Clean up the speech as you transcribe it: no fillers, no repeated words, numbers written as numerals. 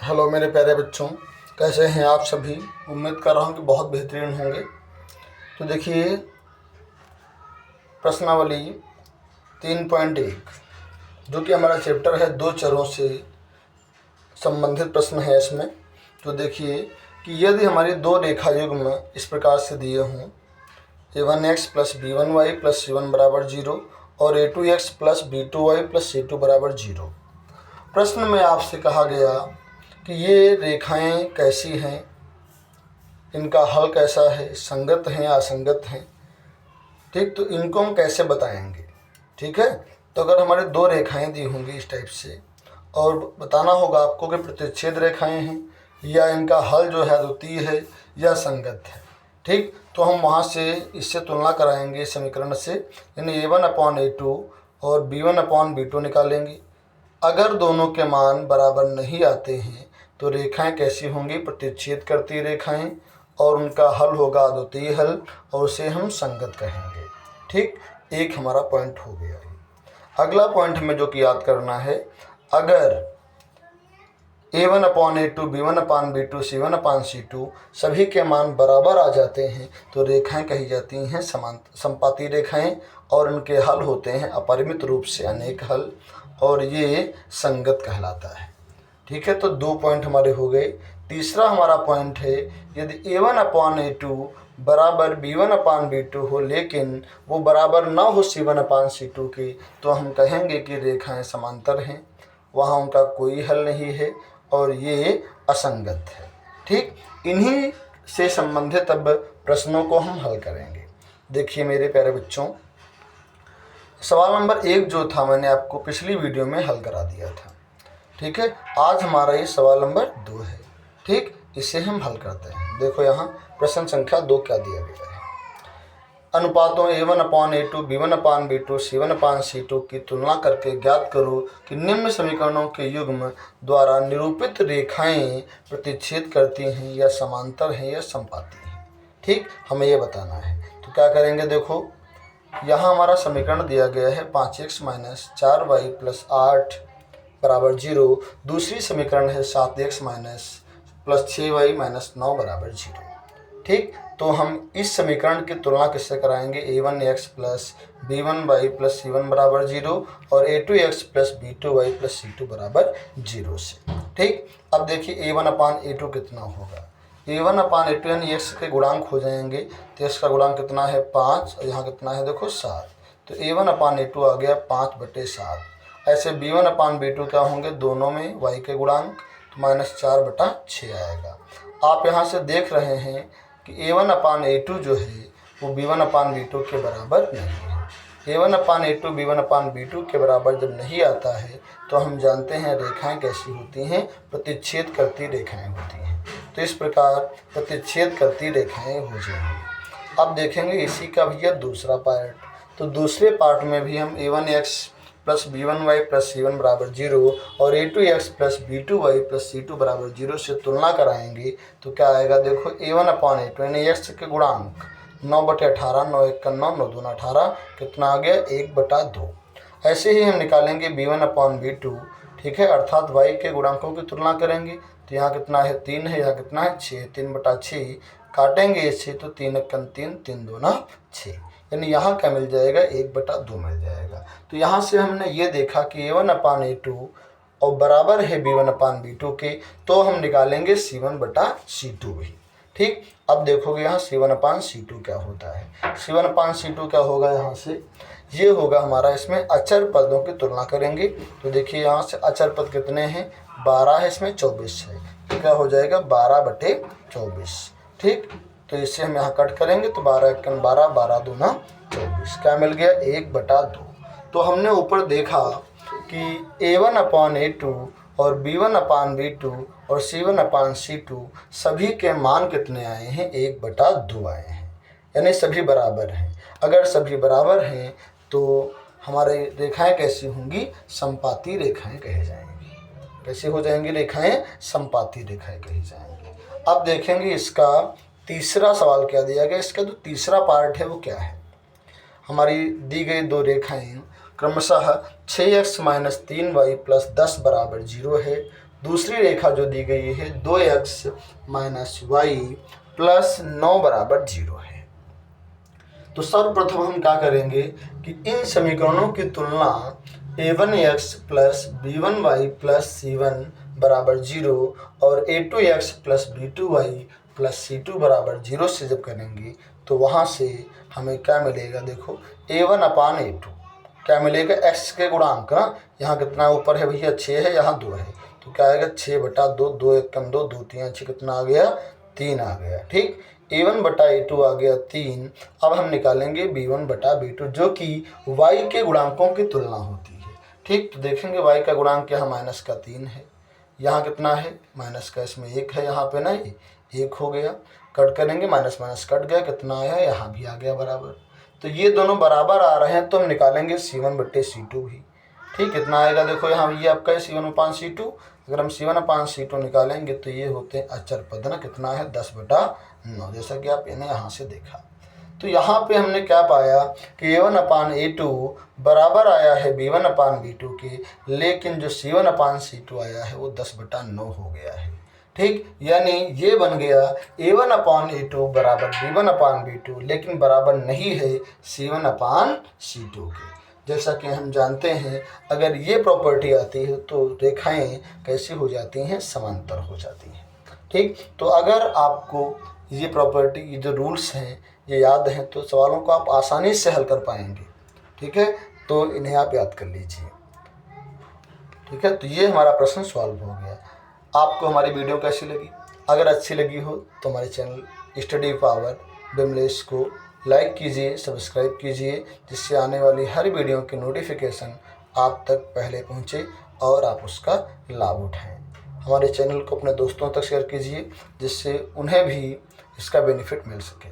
Hello मेरे प्यारे बच्चों, कैसे हैं आप सभी। उम्मीद कर रहा हूँ कि बहुत बेहतरीन होंगे। तो देखिए प्रश्नावली 3.1 जो कि हमारा चैप्टर है दो चरों से संबंधित प्रश्न है इसमें। तो देखिए कि यदि हमारी दो रेखा युग्म इस प्रकार से दिए हों a1x plus b1y plus c1 बराबर 0 और a2x plus b2y plus c2 बराबर 0। प्रश्न में आपसे कहा गया कि ये रेखाएं कैसी हैं, इनका हल कैसा है, संगत हैं या असंगत हैं। ठीक, तो इनको हम कैसे बताएंगे। ठीक है, तो अगर हमारे दो रेखाएं दी होंगी इस टाइप से और बताना होगा आपको कि प्रतिच्छेद रेखाएं हैं या इनका हल जो है अद्वितीय है या संगत है। ठीक, तो हम वहाँ से इससे तुलना कराएंगे समीकरण से, यानी a1/a2 और b1/b2 निकालेंगे। अगर दोनों के मान बराबर नहीं आते हैं तो रेखाएं कैसी होंगी, प्रतिच्छेद करती रेखाएं, और उनका हल होगा अद्वितीय हल और उसे हम संगत कहेंगे। ठीक, एक हमारा पॉइंट हो गया है। अगला पॉइंट हमें जो कि याद करना है, अगर a1/a2 b1/b2 c1/c2 सभी के मान बराबर आ जाते हैं तो रेखाएं कही जाती हैं समपाती रेखाएं और उनके हल होते हैं अपरिमित रूप से अनेक हल और ये संगत कहलाता है। ठीक है, तो दो पॉइंट हमारे हो गए। तीसरा हमारा पॉइंट है, यदि a1/a2 बराबर b1/b2 हो लेकिन वो बराबर ना हो c1/c2 के, तो हम कहेंगे कि रेखाएं समांतर हैं, वहाँ उनका कोई हल नहीं है और ये असंगत है। ठीक, इन्हीं से संबंधित अब प्रश्नों को हम हल करेंगे। देखिए मेरे प्यारे बच्चों, सवाल नंबर 1 जो था मैंने आपको पिछली वीडियो में हल करा दिया था। ठीक है, आज हमारा ये सवाल नंबर 2 है। ठीक, इसे हम हल करते हैं। देखो यहाँ प्रश्न संख्या 2 क्या दिया गया है। अनुपातों a1/a2 b1/b2 c1/c2 की तुलना करके ज्ञात करो कि निम्न समीकरणों के युग्म द्वारा निरूपित रेखाएं प्रतिच्छेद करती हैं या समांतर हैं या समपाती हैं। ठीक, हमें ये बताना है। तो क्या करेंगे, देखो यहाँ हमारा समीकरण दिया गया है 5x - 4y + 8 बराबर 0। दूसरी समीकरण है 7x + 6y - 9 बराबर 0। ठीक, तो हम इस समीकरण की तुलना किससे कराएंगे, a1x plus b1y plus c1 बराबर 0 और a2x plus b2y plus c2 बराबर 0 से। ठीक, अब देखिए a1/a2 कितना होगा, a1/a2 यानी x के गुणांक हो जाएंगे। तो x का गुणांक कितना है 5 और यहाँ कितना है देखो 7। तो a1/a2 आ गया 5/7। ऐसे b1/b2 क्या होंगे, दोनों में y के गुणांक, तो -4/6 आएगा। आप यहाँ से देख रहे हैं कि a1/a2 जो है वो b1/b2 के बराबर नहीं है। a1/a2 b1/b2 के बराबर जब नहीं आता है तो हम जानते हैं रेखाएं कैसी होती हैं, प्रतिच्छेद करती रेखाएं होती हैं। तो इस प्रकार प्रतिच्छेद करती रेखाएं हो जाएंगी। अब देखेंगे इसी का भैया दूसरा पार्ट। तो दूसरे पार्ट में भी हम a1x plus b1y plus c1 बराबर 0 और a2x plus b2y plus c2 बराबर 0 से तुलना कराएंगे। तो क्या आएगा, देखो a1/a2 यानी x के गुणांक 9/18, 9 × 1 = 9, 9 × 2 = 18, कितना आ गया 1/2। ऐसे ही हम निकालेंगे b1/b2। ठीक है, अर्थात y के गुणांकों की तुलना करेंगे। तो यहाँ कितना है 3 है, यहाँ कितना है 6, 3/6 काटेंगे इससे तो 3 × 1 = 3, 3 × 2 = 6, यानी यहाँ क्या मिल जाएगा 1/2 मिल जाएगा। तो यहाँ से हमने ये देखा कि a1/a2 और बराबर है b1/b2 के, तो हम निकालेंगे c1/c2 भी। ठीक, अब देखोगे यहाँ c1/c2 क्या होता है। c1/c2 क्या होगा, यहाँ से ये होगा हमारा, इसमें अचर पदों की तुलना करेंगे। तो देखिए यहाँ से अचर पद कितने हैं, 12 है, इसमें 24 है, तो क्या हो जाएगा 12/24। ठीक, तो इससे हम यहाँ कट करेंगे तो 12 × 1 = 12, 12 × 2 = 24, क्या मिल गया 1/2। तो हमने ऊपर देखा कि a1/a2 और b1/b2 और c1/c2 सभी के मान कितने आए हैं, 1/2 आए हैं, यानी सभी बराबर हैं। अगर सभी बराबर हैं तो हमारे रेखाएं कैसी होंगी, समपाती रेखाएं कही जाएंगी। कैसे हो जाएंगी रेखाएं, समपाती रेखाएं कही जाएंगी। अब देखेंगे इसका तीसरा सवाल क्या दिया गया। इसका जो तीसरा पार्ट है वो क्या है, हमारी दी गई दो रेखाएं क्रमशः 6x माइनस 3y प्लस 10 बराबर 0 है। दूसरी रेखा जो दी गई है 2x माइनस वाई प्लस 9 बराबर 0 है। तो सर्वप्रथम हम क्या करेंगे कि इन समीकरणों की तुलना a1x plus b1y plus c1 बराबर 0 और a2x plus b2y plus c2 बराबर 0 से जब करेंगे तो वहाँ से हमें क्या मिलेगा, देखो a1 अपान a2 क्या मिलेगा, x के गुणांक ना, यहाँ कितना ऊपर है भैया 6 है, यहाँ 2 है, तो क्या आएगा 6/2, 2 1 कम 2, 2 3 6 कितना आ गया 3 आ गया। ठीक, a1/a2 आ गया 3। अब हम निकालेंगे b1/b2 जो कि y के गुणांकों की तुलना होती है। ठीक, तो देखेंगे y का गुणांक यहाँ माइनस का 3 है, यहाँ कितना है माइनस का, इसमें 1 है, यहाँ पे ना 1 हो गया, कट करेंगे माइनस माइनस कट गया, कितना आया यहाँ भी आ गया बराबर। तो ये दोनों बराबर आ रहे हैं तो हम निकालेंगे c1/c2 भी। ठीक, कितना आएगा देखो यहाँ ये आपका है c1/c2। अगर हम c1/c2 निकालेंगे तो ये होते हैं अचर पद ना, कितना है 10/9, जैसा कि आप इन्हें यहाँ से देखा। तो यहाँ पे हमने क्या पाया कि a1/a2 बराबर आया है b1/b2 के, लेकिन जो c1/c2 आया है वो 10/9 हो गया है। ठीक, यानी ये बन गया a1/a2 बराबर b1/b2, लेकिन बराबर नहीं है c1/c2 के। जैसा कि हम जानते हैं अगर ये प्रॉपर्टी आती है तो रेखाएं कैसी हो जाती हैं, समांतर हो जाती हैं। ठीक, तो अगर आपको ये प्रॉपर्टी, ये जो रूल्स हैं ये याद हैं तो सवालों को आप आसानी से हल कर पाएंगे। ठीक है, तो इन्हें आप याद कर लीजिए। ठीक है, तो ये हमारा प्रश्न सॉल्व हो गया। आपको हमारी वीडियो कैसी लगी? अगर अच्छी लगी हो तो हमारे चैनल स्टडी पावर विमलेश को लाइक कीजिए, सब्सक्राइब कीजिए, जिससे आने वाली हर वीडियो की नोटिफिकेशन आप तक पहले पहुंचे और आप उसका लाभ उठाएं। हमारे चैनल को अपने दोस्तों तक शेयर कीजिए जिससे उन्हें भी इसका बेनिफिट मिल सके।